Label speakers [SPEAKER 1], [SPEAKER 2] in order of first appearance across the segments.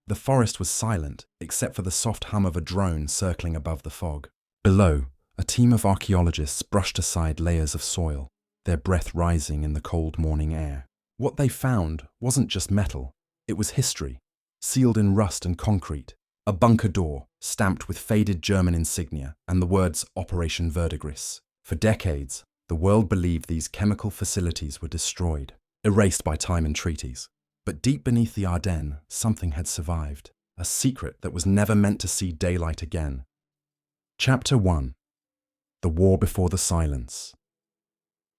[SPEAKER 1] The forest was silent, except for the soft hum of a drone circling above the fog. Below, a team of archaeologists brushed aside layers of soil, their breath rising in the cold morning air. What they found wasn't just metal, it was history, sealed in rust and concrete. A bunker door, stamped with faded German insignia and the words Operation Verdigris. For decades, the world believed these chemical facilities were destroyed, erased by time and treaties. But deep beneath the Ardennes, something had survived, a secret that was never meant to see daylight again. Chapter 1. The War Before the Silence.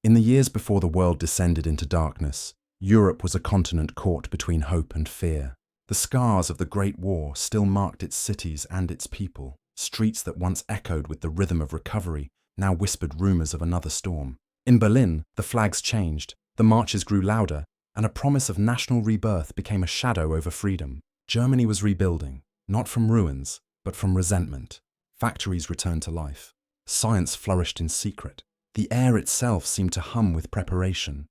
[SPEAKER 1] In the years before the world descended into darkness, Europe was a continent caught between hope and fear. The scars of the Great War still marked its cities and its people. Streets that once echoed with the rhythm of recovery now whispered rumors of another storm. In Berlin, the flags changed, the marches grew louder, and a promise of national rebirth became a shadow over freedom. Germany was rebuilding, not from ruins, but from resentment. Factories returned to life. Science flourished in secret. The air itself seemed to hum with preparation.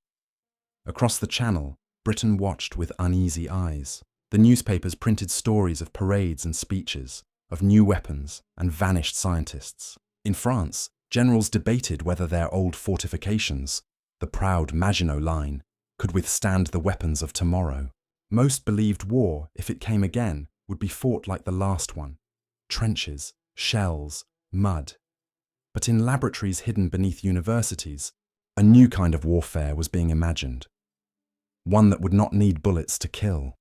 [SPEAKER 1] Across the Channel, Britain watched with uneasy eyes. The newspapers printed stories of parades and speeches, of new weapons and vanished scientists. In France, generals debated whether their old fortifications, the proud Maginot Line, could withstand the weapons of tomorrow. Most believed war, if it came again, would be fought like the last one. Trenches, shells, mud. But in laboratories hidden beneath universities, a new kind of warfare was being imagined. One that would not need bullets to kill.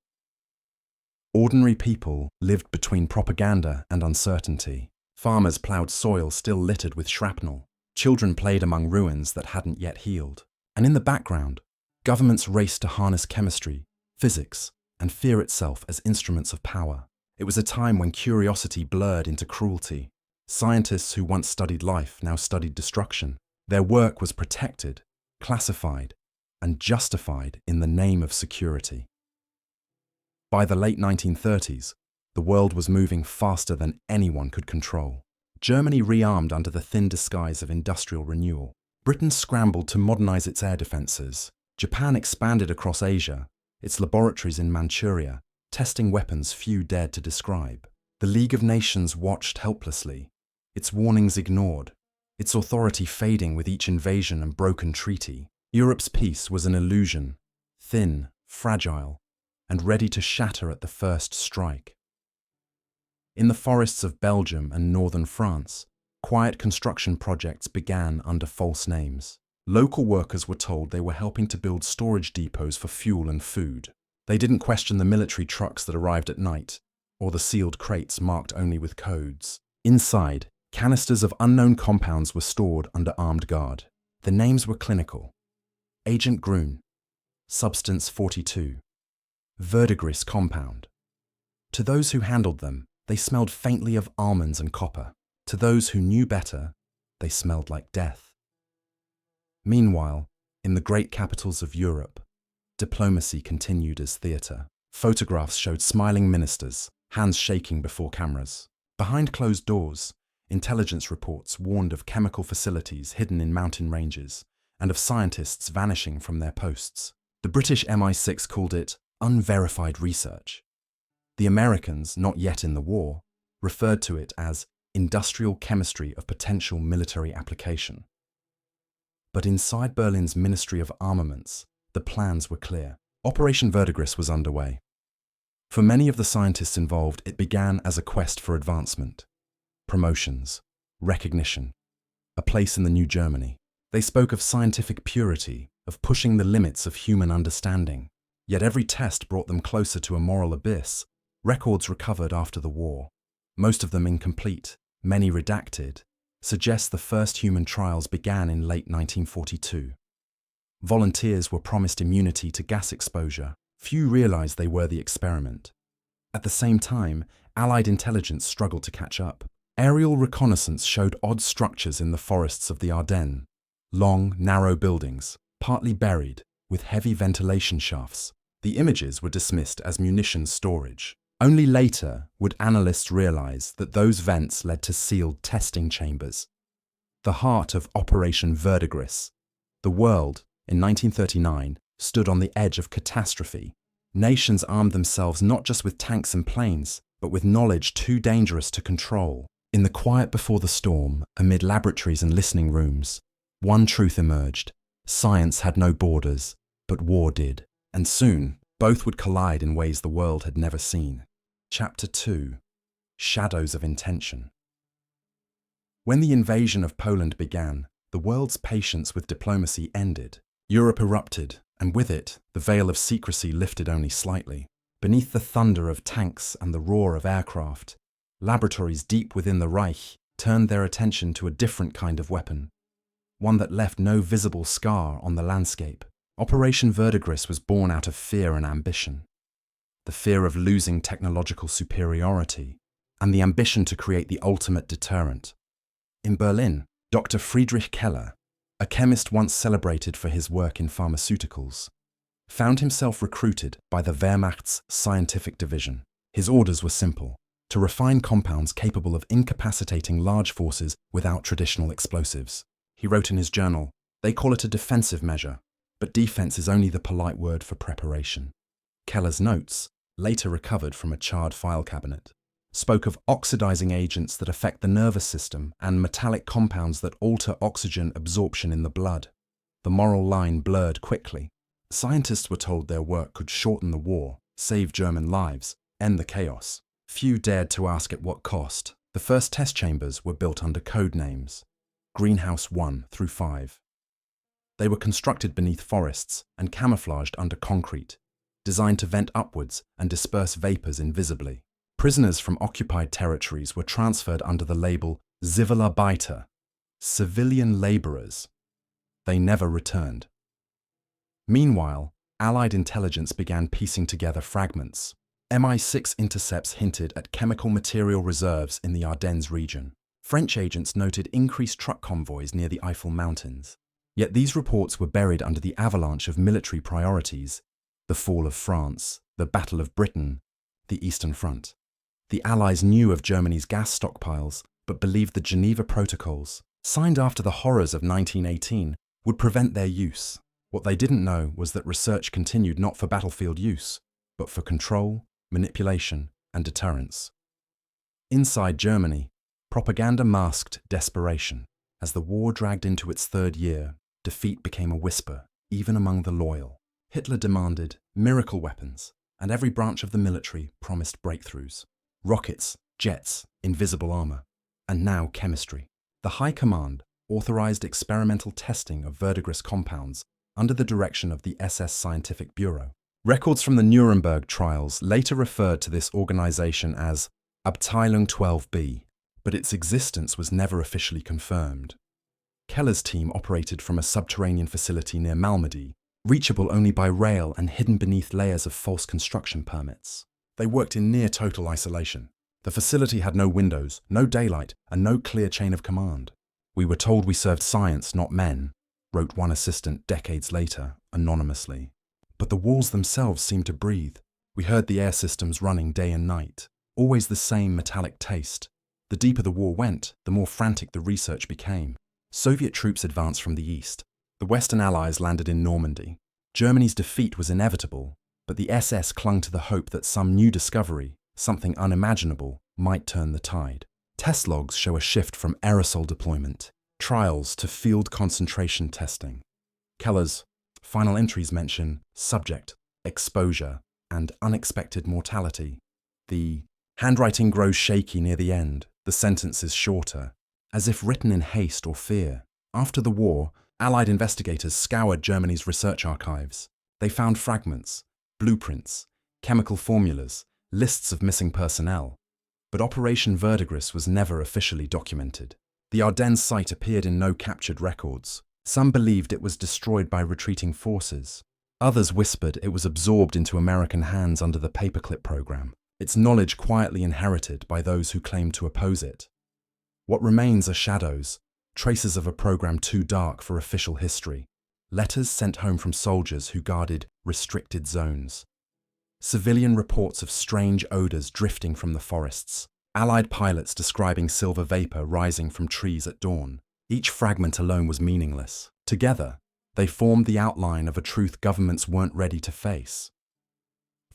[SPEAKER 1] Ordinary people lived between propaganda and uncertainty. Farmers ploughed soil still littered with shrapnel. Children played among ruins that hadn't yet healed. And in the background, governments raced to harness chemistry, physics, and fear itself as instruments of power. It was a time when curiosity blurred into cruelty. Scientists who once studied life now studied destruction. Their work was protected, classified, and justified in the name of security. By the late 1930s, the world was moving faster than anyone could control. Germany rearmed under the thin disguise of industrial renewal. Britain scrambled to modernize its air defenses. Japan expanded across Asia, its laboratories in Manchuria, testing weapons few dared to describe. The League of Nations watched helplessly, its warnings ignored, its authority fading with each invasion and broken treaty. Europe's peace was an illusion, thin, fragile, and ready to shatter at the first strike. In the forests of Belgium and northern France, quiet construction projects began under false names. Local workers were told they were helping to build storage depots for fuel and food. They didn't question the military trucks that arrived at night, or the sealed crates marked only with codes. Inside, canisters of unknown compounds were stored under armed guard. The names were clinical. Agent Grün, Substance 42, Verdigris compound. To those who handled them, they smelled faintly of almonds and copper. To those who knew better, they smelled like death. Meanwhile, in the great capitals of Europe, diplomacy continued as theatre. Photographs showed smiling ministers, hands shaking before cameras. Behind closed doors, intelligence reports warned of chemical facilities hidden in mountain ranges and of scientists vanishing from their posts. The British MI6 called it unverified research. The Americans, not yet in the war, referred to it as industrial chemistry of potential military application. But inside Berlin's Ministry of Armaments, the plans were clear. Operation Verdigris was underway. For many of the scientists involved, it began as a quest for advancement, promotions, recognition, a place in the new Germany. They spoke of scientific purity, of pushing the limits of human understanding. Yet every test brought them closer to a moral abyss. Records recovered after the war, most of them incomplete, many redacted, suggest the first human trials began in late 1942. Volunteers were promised immunity to gas exposure. Few realized they were the experiment. At the same time, Allied intelligence struggled to catch up. Aerial reconnaissance showed odd structures in the forests of the Ardennes. Long, narrow buildings, partly buried, with heavy ventilation shafts. The images were dismissed as munitions storage. Only later would analysts realize that those vents led to sealed testing chambers. The heart of Operation Verdigris. The world, in 1939, stood on the edge of catastrophe. Nations armed themselves not just with tanks and planes, but with knowledge too dangerous to control. In the quiet before the storm, amid laboratories and listening rooms, one truth emerged. Science had no borders, but war did. And soon, both would collide in ways the world had never seen. Chapter 2: Shadows of Intention. When the invasion of Poland began, the world's patience with diplomacy ended. Europe erupted, and with it, the veil of secrecy lifted only slightly. Beneath the thunder of tanks and the roar of aircraft, laboratories deep within the Reich turned their attention to a different kind of weapon, one that left no visible scar on the landscape. Operation Verdigris was born out of fear and ambition. The fear of losing technological superiority, and the ambition to create the ultimate deterrent. In Berlin, Dr. Friedrich Keller, a chemist once celebrated for his work in pharmaceuticals, found himself recruited by the Wehrmacht's scientific division. His orders were simple: to refine compounds capable of incapacitating large forces without traditional explosives. He wrote in his journal, "They call it a defensive measure, but defense is only the polite word for preparation." Keller's notes, later recovered from a charred file cabinet, spoke of oxidizing agents that affect the nervous system and metallic compounds that alter oxygen absorption in the blood. The moral line blurred quickly. Scientists were told their work could shorten the war, save German lives, end the chaos. Few dared to ask at what cost. The first test chambers were built under code names: Greenhouse 1 through 5. They were constructed beneath forests and camouflaged under concrete, designed to vent upwards and disperse vapors invisibly. Prisoners from occupied territories were transferred under the label Zivilarbeiter, civilian laborers. They never returned. Meanwhile, Allied intelligence began piecing together fragments. MI6 intercepts hinted at chemical material reserves in the Ardennes region. French agents noted increased truck convoys near the Eiffel Mountains. Yet these reports were buried under the avalanche of military priorities: the fall of France, the Battle of Britain, the Eastern Front. The Allies knew of Germany's gas stockpiles, but believed the Geneva Protocols, signed after the horrors of 1918, would prevent their use. What they didn't know was that research continued not for battlefield use, but for control, manipulation, and deterrence. Inside Germany, propaganda masked desperation. As the war dragged into its third year, defeat became a whisper, even among the loyal. Hitler demanded miracle weapons, and every branch of the military promised breakthroughs. Rockets, jets, invisible armor, and now chemistry. The High Command authorized experimental testing of Verdigris compounds under the direction of the SS Scientific Bureau. Records from the Nuremberg trials later referred to this organization as Abteilung 12B, but its existence was never officially confirmed. Keller's team operated from a subterranean facility near Malmedy, reachable only by rail and hidden beneath layers of false construction permits. They worked in near-total isolation. The facility had no windows, no daylight, and no clear chain of command. "We were told we served science, not men," wrote one assistant decades later, anonymously. But the walls themselves seemed to breathe. We heard the air systems running day and night, always the same metallic taste. The deeper the war went, the more frantic the research became. Soviet troops advanced from the east. The Western Allies landed in Normandy. Germany's defeat was inevitable, but the SS clung to the hope that some new discovery, something unimaginable, might turn the tide. Test logs show a shift from aerosol deployment, trials to field concentration testing. Keller's final entries mention subject, exposure, and unexpected mortality. The handwriting grows shaky near the end, the sentence is shorter, as if written in haste or fear. After the war, Allied investigators scoured Germany's research archives. They found fragments, blueprints, chemical formulas, lists of missing personnel. But Operation Verdigris was never officially documented. The Ardennes site appeared in no captured records. Some believed it was destroyed by retreating forces. Others whispered it was absorbed into American hands under the paperclip program, its knowledge quietly inherited by those who claimed to oppose it. What remains are shadows, traces of a program too dark for official history, letters sent home from soldiers who guarded restricted zones, civilian reports of strange odors drifting from the forests, Allied pilots describing silver vapor rising from trees at dawn. Each fragment alone was meaningless. Together, they formed the outline of a truth governments weren't ready to face.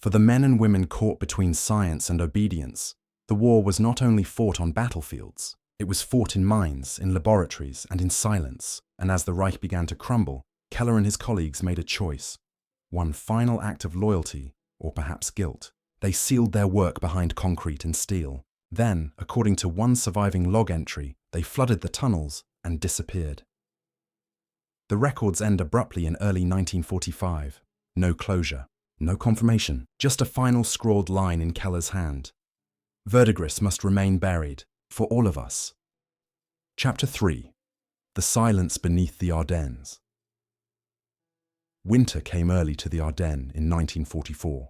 [SPEAKER 1] For the men and women caught between science and obedience, the war was not only fought on battlefields, it was fought in mines, in laboratories, and in silence. And as the Reich began to crumble, Keller and his colleagues made a choice. One final act of loyalty, or perhaps guilt. They sealed their work behind concrete and steel. Then, according to one surviving log entry, they flooded the tunnels and disappeared. The records end abruptly in early 1945. No closure, no confirmation, just a final scrawled line in Keller's hand. Verdigris must remain buried, for all of us. Chapter 3. The Silence Beneath the Ardennes. Winter came early to the Ardennes in 1944.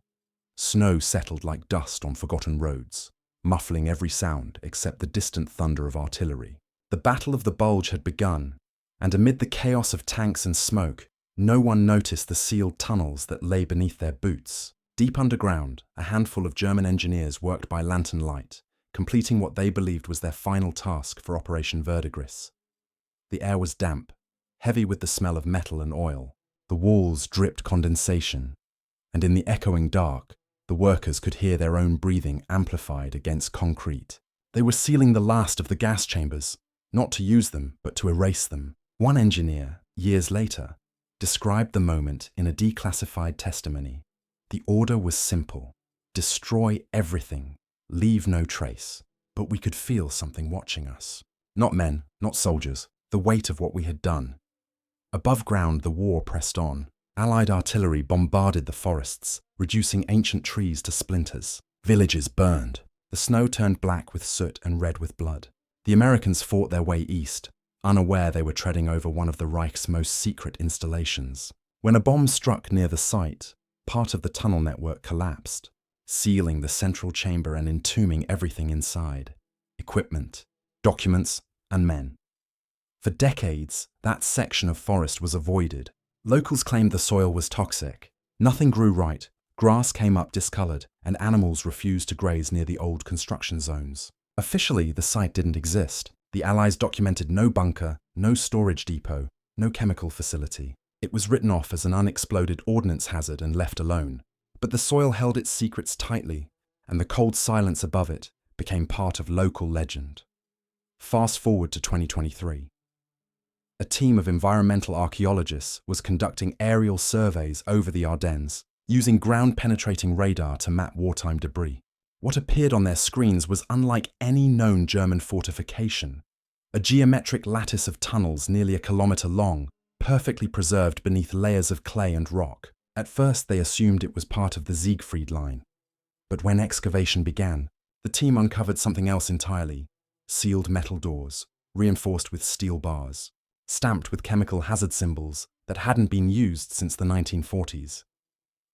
[SPEAKER 1] Snow settled like dust on forgotten roads, muffling every sound except the distant thunder of artillery. The Battle of the Bulge had begun, and amid the chaos of tanks and smoke, no one noticed the sealed tunnels that lay beneath their boots. Deep underground, a handful of German engineers worked by lantern light, completing what they believed was their final task for Operation Verdigris. The air was damp, heavy with the smell of metal and oil. The walls dripped condensation, and in the echoing dark, the workers could hear their own breathing amplified against concrete. They were sealing the last of the gas chambers, not to use them, but to erase them. One engineer, years later, described the moment in a declassified testimony. The order was simple: destroy everything, leave no trace. But we could feel something watching us. Not men, not soldiers, the weight of what we had done. Above ground, the war pressed on. Allied artillery bombarded the forests, reducing ancient trees to splinters. Villages burned. The snow turned black with soot and red with blood. The Americans fought their way east, unaware they were treading over one of the Reich's most secret installations. When a bomb struck near the site, part of the tunnel network collapsed, sealing the central chamber and entombing everything inside: equipment, documents, and men. For decades, that section of forest was avoided. Locals claimed the soil was toxic. Nothing grew right, grass came up discolored, and animals refused to graze near the old construction zones. Officially, the site didn't exist. The Allies documented no bunker, no storage depot, no chemical facility. It was written off as an unexploded ordnance hazard and left alone. But the soil held its secrets tightly, and the cold silence above it became part of local legend. Fast forward to 2023. A team of environmental archaeologists was conducting aerial surveys over the Ardennes, using ground-penetrating radar to map wartime debris. What appeared on their screens was unlike any known German fortification: a geometric lattice of tunnels nearly a kilometre long, perfectly preserved beneath layers of clay and rock. At first they assumed it was part of the Siegfried Line. But when excavation began, the team uncovered something else entirely: sealed metal doors, reinforced with steel bars, stamped with chemical hazard symbols that hadn't been used since the 1940s.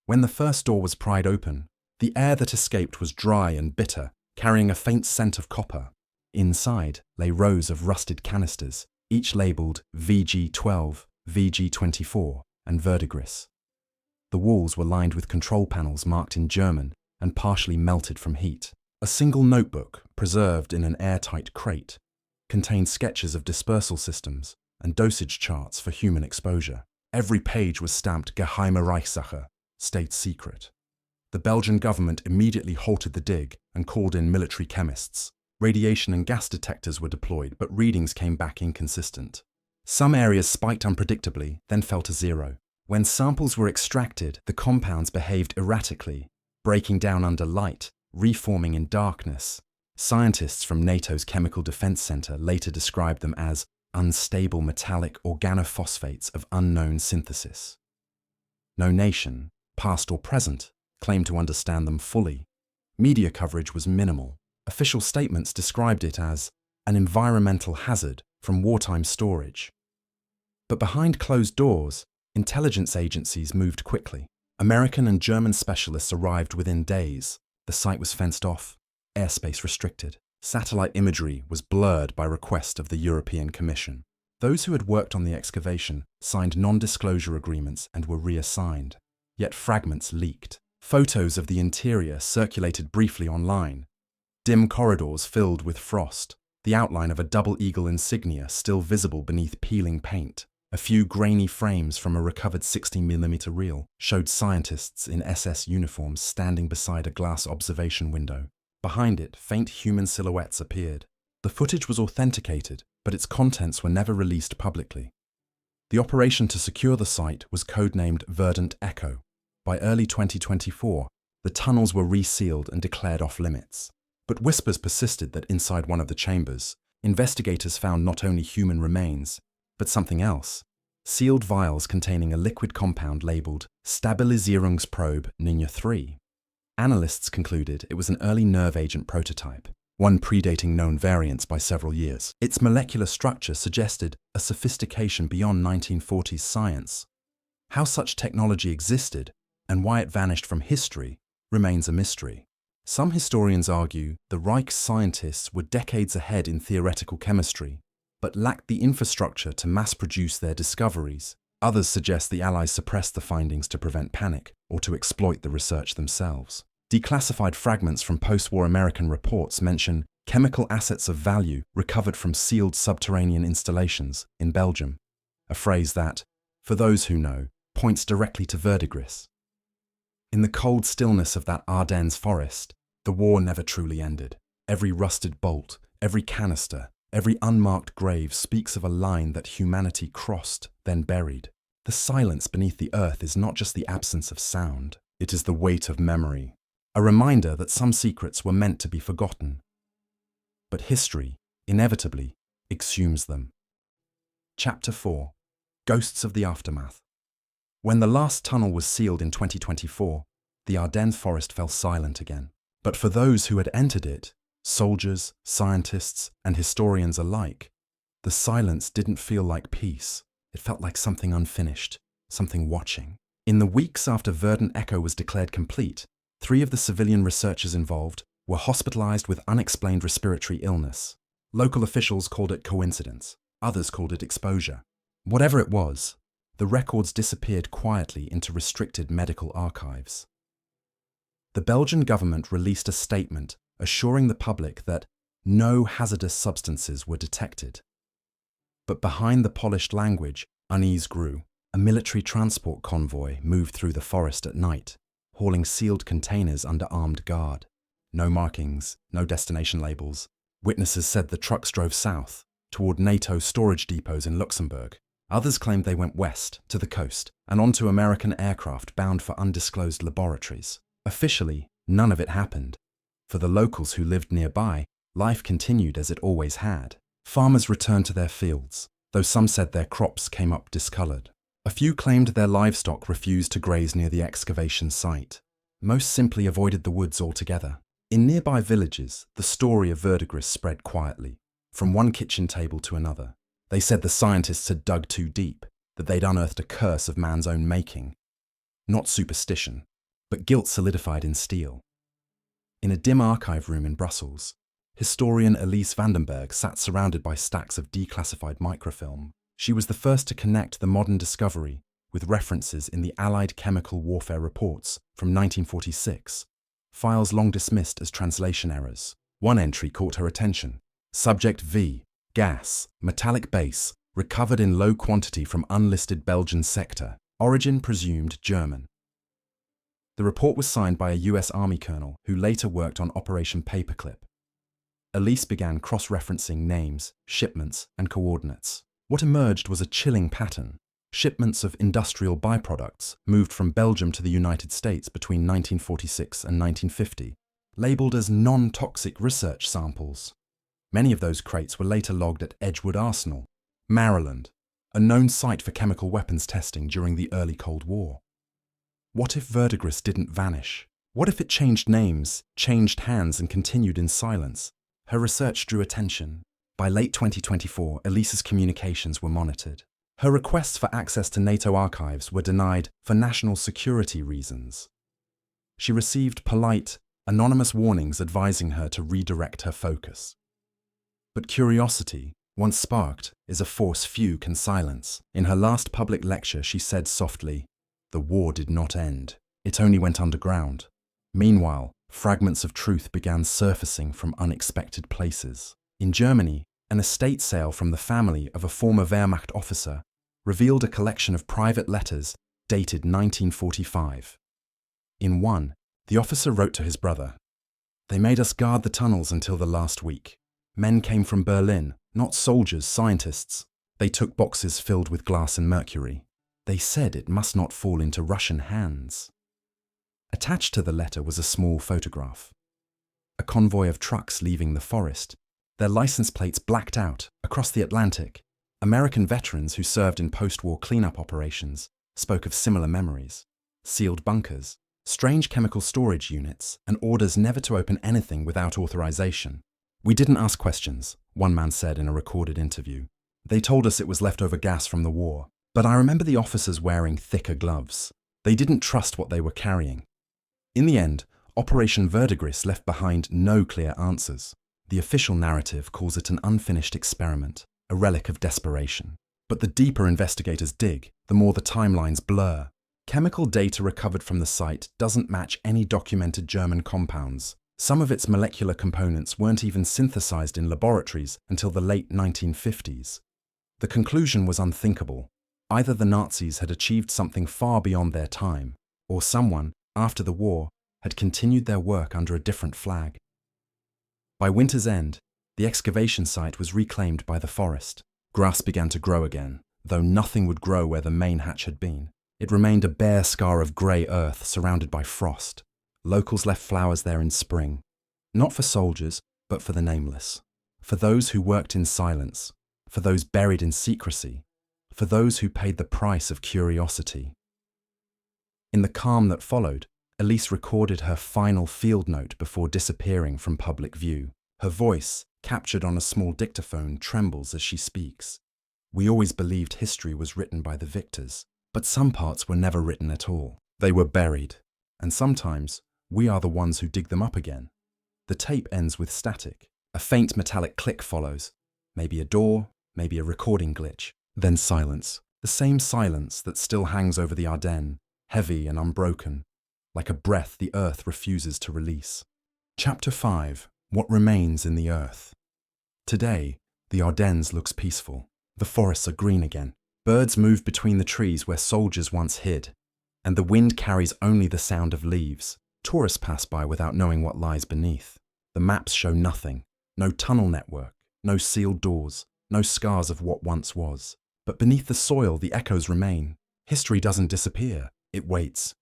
[SPEAKER 1] When the first door was pried open, the air that escaped was dry and bitter, carrying a faint scent of copper. Inside lay rows of rusted canisters, each labelled VG-12, VG-24, and Verdigris. The walls were lined with control panels marked in German and partially melted from heat. A single notebook, preserved in an airtight crate, contained sketches of dispersal systems and dosage charts for human exposure. Every page was stamped Geheime Reichssache, state secret. The Belgian government immediately halted the dig and called in military chemists. Radiation and gas detectors were deployed, but readings came back inconsistent. Some areas spiked unpredictably, then fell to zero. When samples were extracted, the compounds behaved erratically, breaking down under light, reforming in darkness. Scientists from NATO's Chemical Defense Center later described them as unstable metallic organophosphates of unknown synthesis. No nation, past or present, claimed to understand them fully. Media coverage was minimal. Official statements described it as an environmental hazard from wartime storage. But behind closed doors, intelligence agencies moved quickly. American and German specialists arrived within days. The site was fenced off, airspace restricted. Satellite imagery was blurred by request of the European Commission. Those who had worked on the excavation signed non-disclosure agreements and were reassigned. Yet fragments leaked. Photos of the interior circulated briefly online. Dim corridors filled with frost, the outline of a double eagle insignia still visible beneath peeling paint. A few grainy frames from a recovered 60mm reel showed scientists in SS uniforms standing beside a glass observation window. Behind it, faint human silhouettes appeared. The footage was authenticated, but its contents were never released publicly. The operation to secure the site was codenamed Verdant Echo. By early 2024, the tunnels were resealed and declared off-limits. But whispers persisted that inside one of the chambers, investigators found not only human remains, but something else. Sealed vials containing a liquid compound labeled Stabilisierungsprobe Ninja 3. Analysts concluded it was an early nerve agent prototype, one predating known variants by several years. Its molecular structure suggested a sophistication beyond 1940s science. How such technology existed and why it vanished from history remains a mystery. Some historians argue the Reich's scientists were decades ahead in theoretical chemistry, but lacked the infrastructure to mass-produce their discoveries. Others suggest the Allies suppressed the findings to prevent panic or to exploit the research themselves. Declassified fragments from post-war American reports mention chemical assets of value recovered from sealed subterranean installations in Belgium, a phrase that, for those who know, points directly to Verdigris. In the cold stillness of that Ardennes forest, the war never truly ended. Every rusted bolt, every canister, every unmarked grave speaks of a line that humanity crossed, then buried. The silence beneath the earth is not just the absence of sound, it is the weight of memory, a reminder that some secrets were meant to be forgotten. But history, inevitably, exhumes them. Chapter 4. Ghosts of the Aftermath. When the last tunnel was sealed in 2024, the Ardennes forest fell silent again. But for those who had entered it, soldiers, scientists, and historians alike, the silence didn't feel like peace. It felt like something unfinished, something watching. In the weeks after Verdant Echo was declared complete, 3 of the civilian researchers involved were hospitalized with unexplained respiratory illness. Local officials called it coincidence. Others called it exposure. Whatever it was, the records disappeared quietly into restricted medical archives. The Belgian government released a statement assuring the public that no hazardous substances were detected. But behind the polished language, unease grew. A military transport convoy moved through the forest at night, hauling sealed containers under armed guard. No markings, no destination labels. Witnesses said the trucks drove south, toward NATO storage depots in Luxembourg. Others claimed they went west, to the coast, and onto American aircraft bound for undisclosed laboratories. Officially, none of it happened. For the locals who lived nearby, life continued as it always had. Farmers returned to their fields, though some said their crops came up discolored. A few claimed their livestock refused to graze near the excavation site. Most simply avoided the woods altogether. In nearby villages, the story of Verdigris spread quietly, from one kitchen table to another. They said the scientists had dug too deep, that they'd unearthed a curse of man's own making. Not superstition, but guilt solidified in steel. In a dim archive room in Brussels, historian Elise Vandenberg sat surrounded by stacks of declassified microfilm. She was the first to connect the modern discovery with references in the Allied chemical warfare reports from 1946, files long dismissed as translation errors. One entry caught her attention. Subject V, gas, metallic base, recovered in low quantity from unlisted Belgian sector, origin presumed German. The report was signed by a US Army colonel who later worked on Operation Paperclip. Elise began cross-referencing names, shipments, and coordinates. What emerged was a chilling pattern. Shipments of industrial byproducts moved from Belgium to the United States between 1946 and 1950, labeled as non-toxic research samples. Many of those crates were later logged at Edgewood Arsenal, Maryland, a known site for chemical weapons testing during the early Cold War. What if Verdigris didn't vanish? What if it changed names, changed hands, and continued in silence? Her research drew attention. By late 2024, Elise's communications were monitored. Her requests for access to NATO archives were denied for national security reasons. She received polite, anonymous warnings advising her to redirect her focus. But curiosity, once sparked, is a force few can silence. In her last public lecture, she said softly, "The war did not end. It only went underground." Meanwhile, fragments of truth began surfacing from unexpected places. In Germany, an estate sale from the family of a former Wehrmacht officer revealed a collection of private letters dated 1945. In one, the officer wrote to his brother, "They made us guard the tunnels until the last week. Men came from Berlin, not soldiers, scientists. They took boxes filled with glass and mercury. They said it must not fall into Russian hands." Attached to the letter was a small photograph. A convoy of trucks leaving the forest, their license plates blacked out across the Atlantic. American veterans who served in post-war cleanup operations spoke of similar memories. Sealed bunkers, strange chemical storage units, and orders never to open anything without authorization. "We didn't ask questions," one man said in a recorded interview. "They told us it was leftover gas from the war. But I remember the officers wearing thicker gloves. They didn't trust what they were carrying." In the end, Operation Verdigris left behind no clear answers. The official narrative calls it an unfinished experiment, a relic of desperation. But the deeper investigators dig, the more the timelines blur. Chemical data recovered from the site doesn't match any documented German compounds. Some of its molecular components weren't even synthesized in laboratories until the late 1950s. The conclusion was unthinkable. Either the Nazis had achieved something far beyond their time, or someone, after the war, had continued their work under a different flag. By winter's end, the excavation site was reclaimed by the forest. Grass began to grow again, though nothing would grow where the main hatch had been. It remained a bare scar of grey earth surrounded by frost. Locals left flowers there in spring, not for soldiers, but for the nameless, for those who worked in silence, for those buried in secrecy, for those who paid the price of curiosity. In the calm that followed, Elise recorded her final field note before disappearing from public view. Her voice, captured on a small dictaphone, trembles as she speaks. "We always believed history was written by the victors, but some parts were never written at all. They were buried, and sometimes we are the ones who dig them up again." The tape ends with static. A faint metallic click follows. Maybe a door, maybe a recording glitch. Then silence. The same silence that still hangs over the Ardennes, heavy and unbroken, like a breath the earth refuses to release. Chapter 5. What Remains in the Earth. Today, the Ardennes looks peaceful. The forests are green again. Birds move between the trees where soldiers once hid, and the wind carries only the sound of leaves. Tourists pass by without knowing what lies beneath. The maps show nothing. No tunnel network, no sealed doors, no scars of what once was. But beneath the soil, the echoes remain. History doesn't disappear, it waits.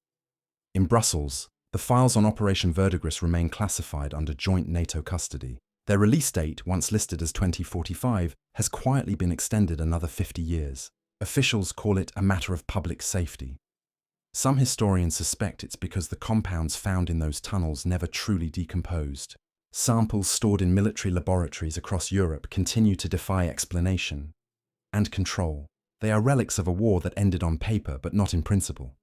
[SPEAKER 1] In Brussels, the files on Operation Verdigris remain classified under joint NATO custody. Their release date, once listed as 2045, has quietly been extended another 50 years. Officials call it a matter of public safety. Some historians suspect it's because the compounds found in those tunnels never truly decomposed. Samples stored in military laboratories across Europe continue to defy explanation and control. They are relics of a war that ended on paper but not in principle.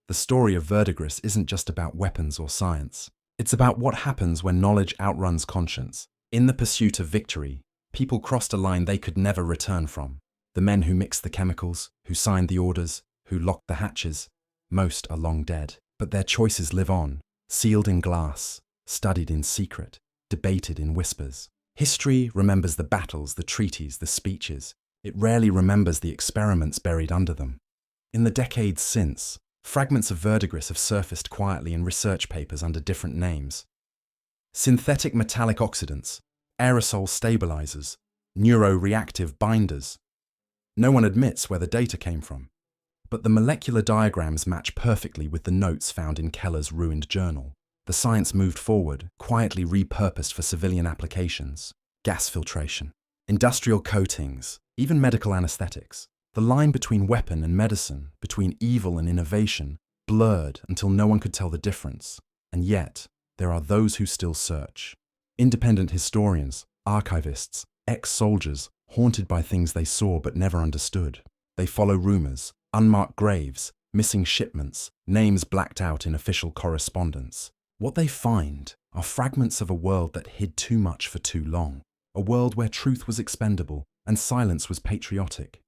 [SPEAKER 1] The story of Verdigris isn't just about weapons or science. It's about what happens when knowledge outruns conscience. In the pursuit of victory, people crossed a line they could never return from. The men who mixed the chemicals, who signed the orders, who locked the hatches, most are long dead. But their choices live on, sealed in glass, studied in secret, debated in whispers. History remembers the battles, the treaties, the speeches. It rarely remembers the experiments buried under them. In the decades since, fragments of Verdigris have surfaced quietly in research papers under different names. Synthetic metallic oxidants, aerosol stabilizers, neuroreactive binders. No one admits where the data came from, but the molecular diagrams match perfectly with the notes found in Keller's ruined journal. The science moved forward, quietly repurposed for civilian applications. Gas filtration, industrial coatings, even medical anesthetics. The line between weapon and medicine, between evil and innovation, blurred until no one could tell the difference. And yet, there are those who still search. Independent historians, archivists, ex-soldiers, haunted by things they saw but never understood. They follow rumors, unmarked graves, missing shipments, names blacked out in official correspondence. What they find are fragments of a world that hid too much for too long. A world where truth was expendable and silence was patriotic.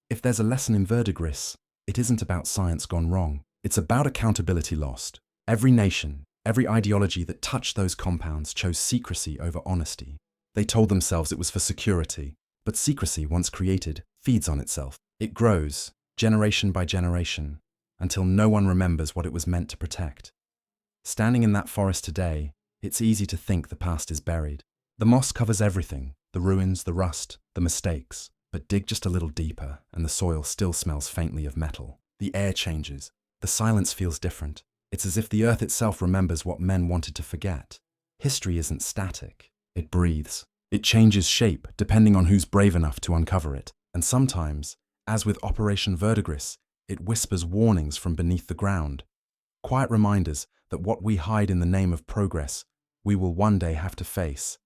[SPEAKER 1] If there's a lesson in Verdigris, it isn't about science gone wrong. It's about accountability lost. Every nation, every ideology that touched those compounds chose secrecy over honesty. They told themselves it was for security, but secrecy once created feeds on itself. It grows, generation by generation, until no one remembers what it was meant to protect. Standing in that forest today, it's easy to think the past is buried. The moss covers everything, the ruins, the rust, the mistakes. But dig just a little deeper, and the soil still smells faintly of metal. The air changes. The silence feels different. It's as if the earth itself remembers what men wanted to forget. History isn't static. It breathes. It changes shape depending on who's brave enough to uncover it. And sometimes, as with Operation Verdigris, it whispers warnings from beneath the ground. Quiet reminders that what we hide in the name of progress, we will one day have to face.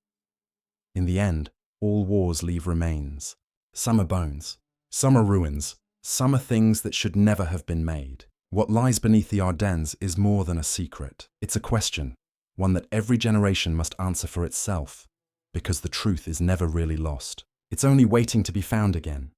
[SPEAKER 1] In the end, all wars leave remains. Some are bones, some are ruins, some are things that should never have been made. What lies beneath the Ardennes is more than a secret. It's a question, one that every generation must answer for itself, because the truth is never really lost. It's only waiting to be found again.